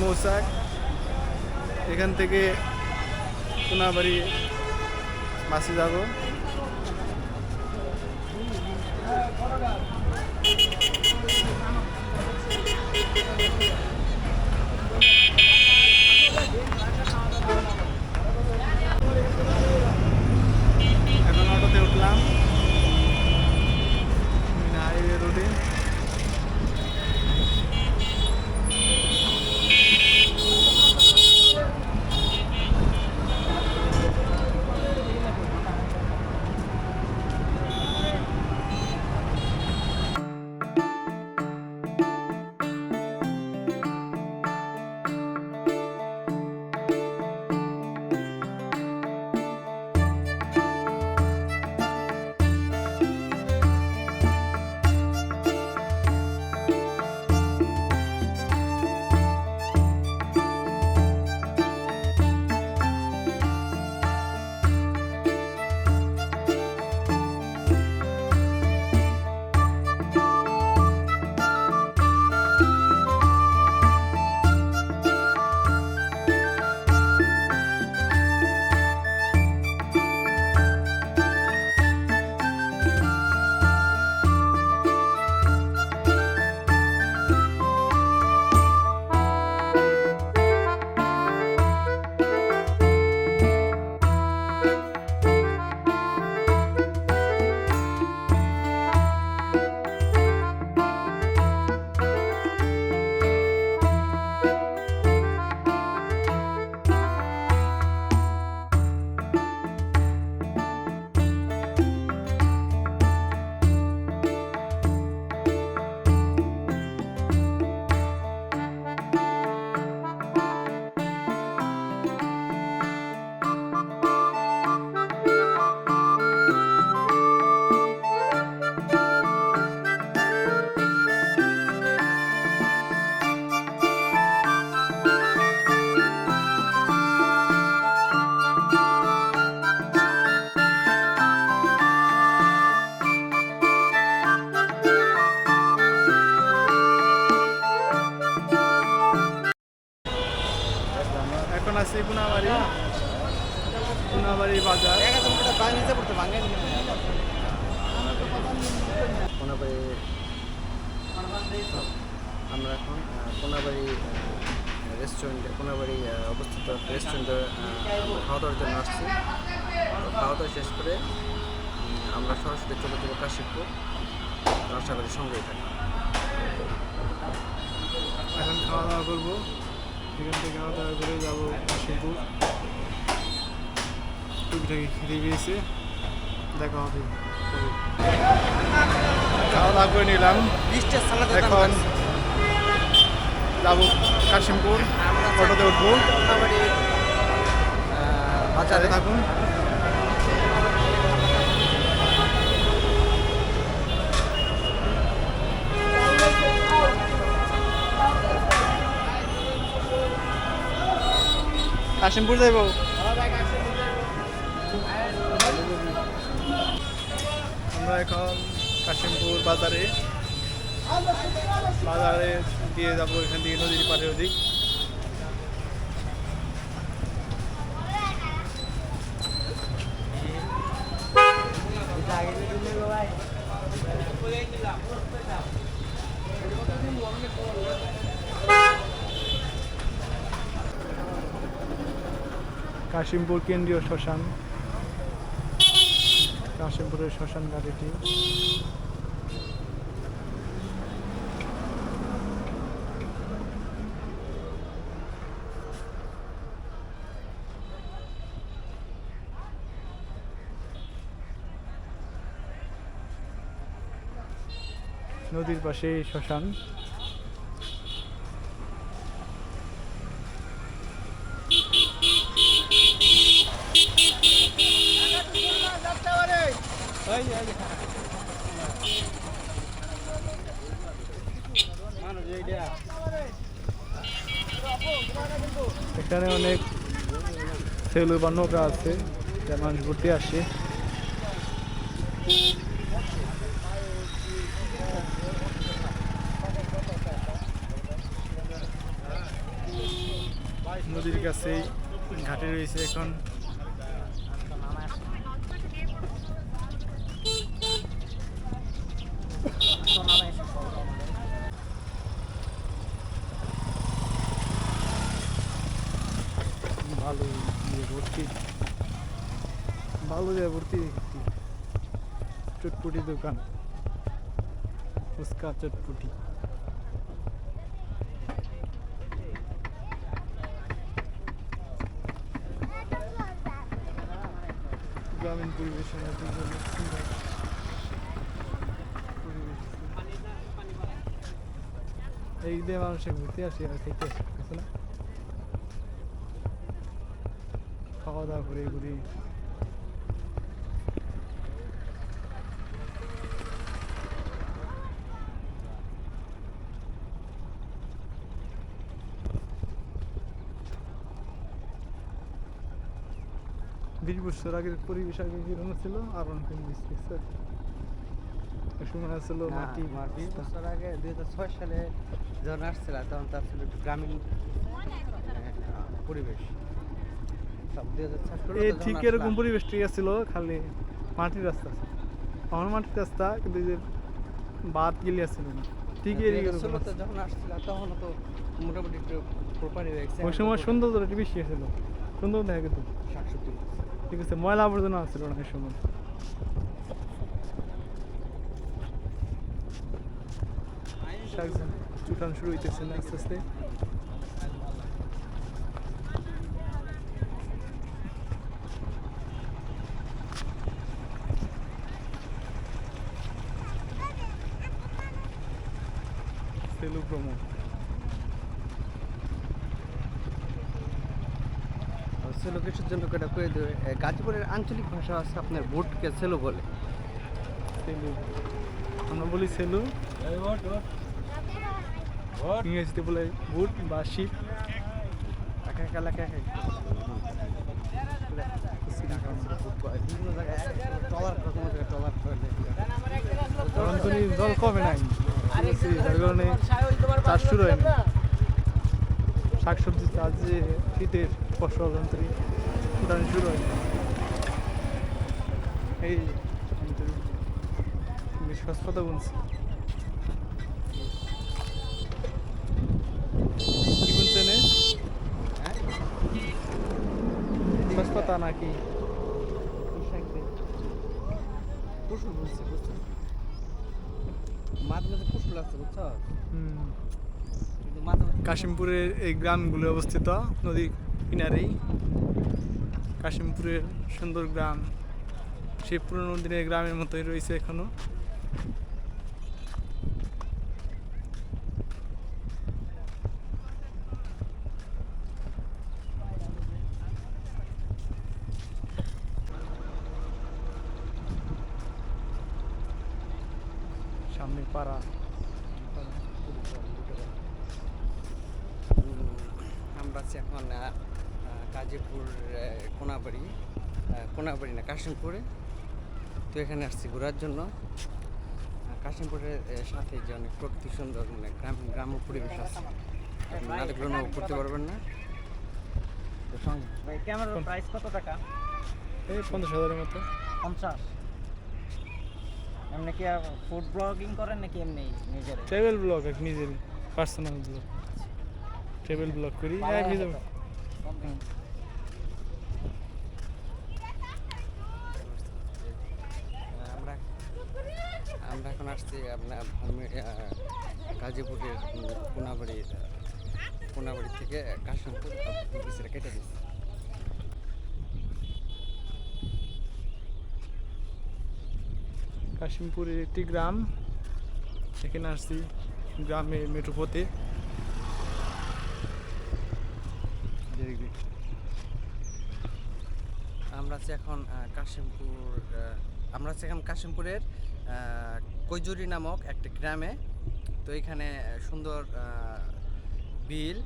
মৌচাক। এখান থেকে কোনাবাড়ি বাসে যাব। এখন অটোতে উঠলাম হাইওয়ে রোডে। এখন আছি কোনাবাড়ি বাজার। আমরা এখন কোনাবাড়ি রেস্টুরেন্টে অবস্থিত রেস্টুরেন্টে খাওয়া দাওয়ার জন্য আসছি। খাওয়া দাওয়া শেষ করে আমরা সরাসরি চলে যাবো কাশীপুর। আশা করি সঙ্গেই থাকি। এখন খাওয়া দাওয়া করবো, এখান থেকে খাওয়া দাওয়া করে যাবো কাশীপুর। টুকিটাকি খেতে পেয়েছে, দেখা হবে। খাওয়া দাওয়া করে নিলাম, এখন যাবো কাশিমপুর। অটোতে উঠবো, বাজারে থাকুন। কাশিমপুর যাইব। আমরা এখন কাশিমপুর বাজারে দিয়ে যাবো। এখান থেকে নদীর পাড়ের ওদিক। কাশিমপুর কেন্দ্রীয় শ্মশান, কাশিমপুরের শ্মশান ঘাটিটি। নদীর পাশে শ্মশান। এখানে অনেক সেলু বা নৌকা আছে, যা মানুষ ঘুরতে আসে। নদীর কাছেই ঘাটে রয়েছে এখন। ভালো দিয়ে ভর্তি, ভালো দিয়ে ভর্তি চটপটি দোকান, ফুচকা চটপটি। গ্রামীণ পরিবেশের মধ্যে সুন্দর পরিবেশ। এই দিয়ে মানুষে ঘুরতে আসে আর খেতে আসে না, খাওয়া দাওয়া করে ঘুরি। বিশ বছর আগের পরিবেশ আগে কিরকম ছিল আর অনেক মিশতেছে। সময় ছিল মাটি 20 বছর আগে 2006 সালে যখন আসছিল তখন তার ছিল একটু গ্রামীণ পরিবেশ। সব 2006 এই ঠিক এরকম পরিবেশ ঠিক ছিল, খালি মাটির রাস্তা ছিল। আমার মাটির রাস্তা কিন্তু এই যে বাদ গেলি আসছিল না, ঠিক যখন আসছিল তখন তো মোটামুটি একটু প্রপারই হয়েছে। ওই সময় সৌন্দর্য একটু বেশি ছিল, সুন্দর দেখা যেত। শাকসবজি ঠিক আছে, ময়লা আবর্জনা ছিল না ওই সময়। চুটান শুরু হইতেছে না আস্তে আস্তে। সেলু প্রমো সেলো কিছুর জন্য কেটা করে দেবে। গাজীপুরের আঞ্চলিক ভাষা আছে আপনার বুটকে সেলো বলে। সেলু আমরা বলি সেলু, ইংরেজিতে বলে বুট বা শিপ। এক এক এলাকায় বিভিন্ন জায়গায় ট্রলার জল কমে নাই, যার কারণে চাষ শুরু হয়নি। শাকসবজি চাষ যে শীতের ফসল উঠানো শুরু হয়নি। এই বেশ কথা বলছি, কি বলছেন সস্তা নাকি কুসুল বলছে, বুঝছো মাঝে মাঝে কুসুল আছে বুঝছো। কিন্তু মাঝে মাঝে কাশিমপুরের এই গ্রামগুলো অবস্থিত নদী কিনারেই। কাশিমপুরের সুন্দর গ্রাম সেই পুরনো দিনের গ্রামের মতোই রয়েছে এখনো। সামনে পাড়া, আমরা আছি এখন গাজীপুর কোনাবাড়ি না কাশিমপুরে। তো এখানে আসছি ঘোরার জন্য। কাশিমপুরের সাথে যে অনেক প্রকৃতি সুন্দর, মানে গ্রাম্য পরিবেশ আছে, আপনারা এগুলো করতে পারবেন না। তো সঙ্গে ভাই ক্যামেরার প্রাইস কত টাকা? এই 50,000-এর মতো। 50। এমনি কি ফুড ব্লগিং করেন নাকি এমনি নিজের? ট্রাভেল ব্লগ, এক নিজের পার্সোনাল ব্লগ, ট্রাভেল ব্লগ করি। আমরা এখন আসছি আপনার গাজীপুরের কোনাবাড়ি থেকে কাশিমপুর পিছনে কেটে দিচ্ছি। কাশিমপুরের একটি গ্রাম, এখানে আসছি গ্রামে মেট্রোপথে। আমরা আছি এখন কাশিমপুরের কৈজুরি নামক একটা গ্রামে। তো এখানে সুন্দর বিল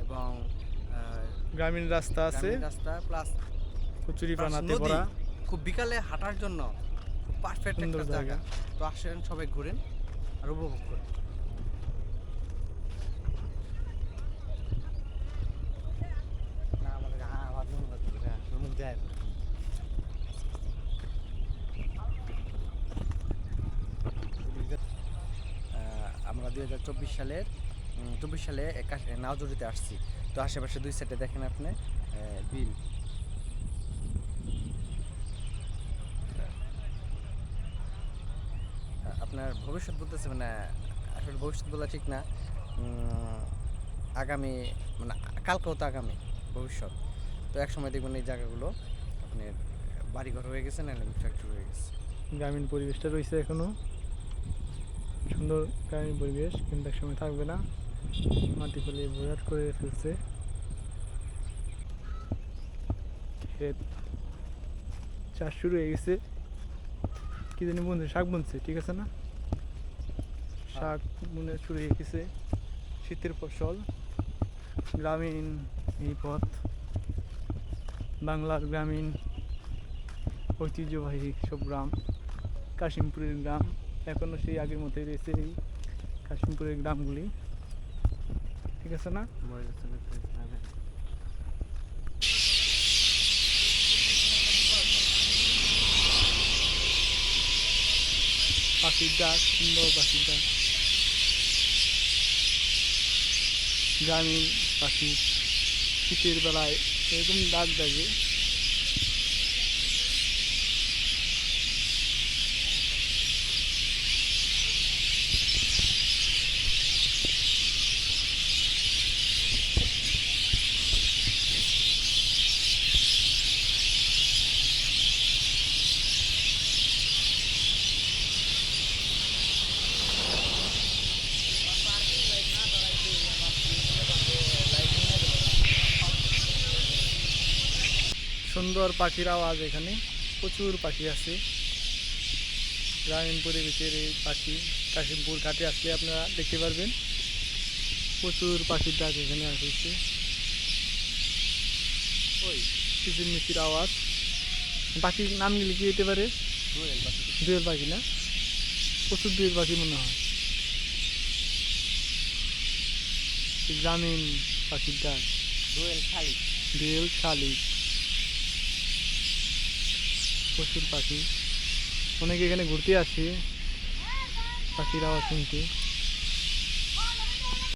এবং গ্রামীণ রাস্তা আছে, প্লাস কচুরি পানাতে ভরা। খুব বিকালে হাঁটার জন্য খুব পারফেক্ট একটা জায়গা। তো আসেন সবাই ঘুরেন আর উপভোগ করেন। যায় না। আমরা 2024 সালের 24 সালে নাওজুড়িতে আসছি। তো আশেপাশে দুই সাইডে দেখেন আপনি বিল। আপনার ভবিষ্যৎ বলতেছে মানে আসলে ভবিষ্যৎ বলা ঠিক না, আগামী মানে কালকেও তো আগামী ভবিষ্যৎ। তো এক সময় দেখবেন এই জায়গাগুলো আপনার বাড়িঘর হয়ে গেছে, না ফ্যাক্টরি হয়ে গেছে। গ্রামীণ পরিবেশটা রয়েছে এখনো সুন্দর গ্রামীণ পরিবেশ, কিন্তু এক সময় থাকবে না, মাটি ফেলে ভরাট করে ফেলছে। ক্ষেত চাষ শুরু হয়ে গেছে, কি জানি বুনছে, শাক বুনছে, ঠিক আছে না? শাক বুনে শুরু হয়ে গেছে, শীতের ফসল। গ্রামীণ এই পথ, বাংলার গ্রামীণ ঐতিহ্যবাহী সব গ্রাম, কাশিমপুরের গ্রাম এখনো সেই আগের মতোই রয়েছে এই কাশিমপুরের গ্রামগুলি, ঠিক আছে না? পাখির ডাক, সুন্দর পাখির ডাক, গ্রামীণ পাখি শীতের বেলায় এরকম ডাক ডাকে। সুন্দর পাখির আওয়াজ, এখানে প্রচুর পাখি আছে। গ্রামীণ পরিবেশের এই পাখি কাশিমপুর ঘাটে আসলে আপনারা দেখতে পারবেন, প্রচুর পাখির ডাক এখানে আসছে। ওই কিচিরমিচির আওয়াজ। পাখির নামগুলি কি হতে পারে? দোয়েল পাখি না? প্রচুর দোয়েল পাখি মনে হয়। গ্রামীণ পাখির ডাক, দোয়েল শালিক। দোয়েল শালিক, প্রচুর পাখি। অনেকে এখানে ঘুরতে আসে পাখির আওয়াজ শুনতে।